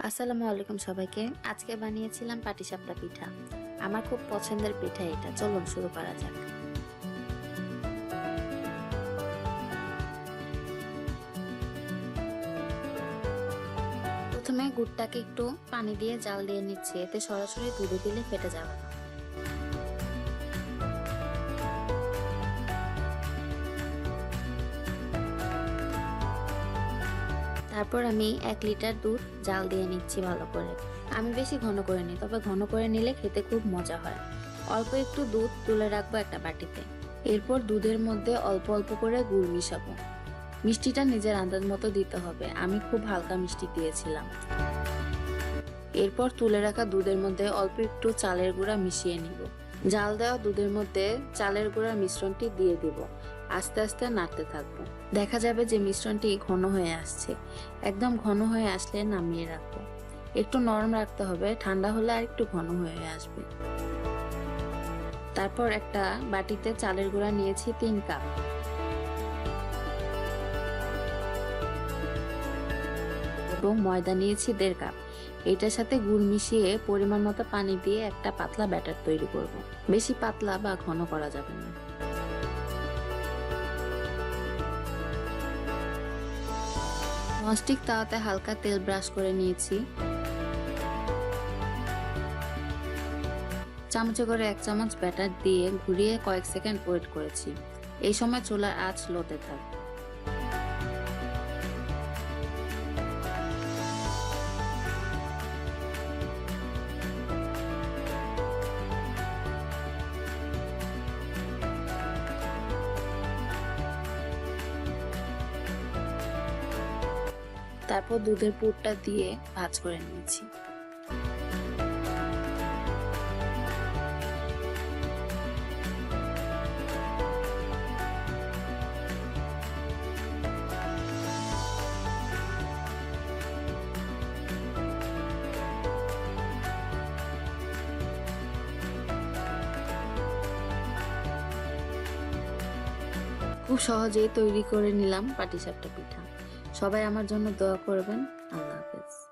আসসালামু আলাইকুম সবাইকে। আজকে বানিয়েছিলাম পাটিসাপটা পিঠা। আমার খুব পছন্দের পিঠা এটা। চলুন শুরু করা যাক। প্রথমে গুড়টাকে একটু পানি দিয়ে জাল দিয়ে নিচ্ছি, এতে সরাসরি দুধে দিলে ফেটে যাবে না। তারপর আমি 1 লিটার দুধ জাল দিয়ে নিচ্ছি ভালো করে। আমি বেশি ঘন করে নিই, তবে ঘন করে নিলে খেতে খুব মজা হয়। অল্প একটু দুধ তুলে রাখবো একটা বাটিতে। এরপর দুধের মধ্যে অল্প অল্প করে গুড় মিশাবো। মিষ্টিটা নিজের আন্দাজ মতো দিতে হবে, আমি খুব হালকা মিষ্টি দিয়েছিলাম। এরপর তুলে রাখা দুধের মধ্যে অল্প একটু চালের গুঁড়া মিশিয়ে নিব। জাল দেওয়া দুধের মধ্যে চালের গুঁড়ার মিশ্রণটি দিয়ে দিব। আস্তে আস্তে নাড়তে থাকবো। দেখা যাবে যে মিশ্রণটি ঘন হয়ে আসছে। একদম ঘন হয়ে আসলে নামিয়ে রাখবো। একটু নরম রাখতে হবে, ঠান্ডা হলে আর একটু ঘন হয়ে আসবে। তারপর একটা বাটিতে চালের গুঁড়া নিয়েছি 3 কাপ। এবং ময়দা নিয়েছি 1.5 কাপ। এটার সাথে গুড় মিশিয়ে পরিমাণ মতো পানি দিয়ে একটা পাতলা ব্যাটার তৈরি করব। বেশি পাতলা বা ঘন করা যাবে না। ননস্টিক তাওয়াতে হালকা তেল ব্রাশ করে নিয়েছি। চামচে করে 1 চামচ ব্যাটার দিয়ে ঘুরিয়ে কয়েক সেকেন্ড ওয়েট করেছি। এই সময় চুলার আঁচ লোতে থাকবে। তারপর দুধের পুরটা দিয়ে ভাঁজ করে নিয়েছি। খুব সহজেই তৈরি করে নিলাম পাটিসাপটা পিঠা। সবাই আমার জন্য দোয়া করবেন। আল্লাহ হাফেজ।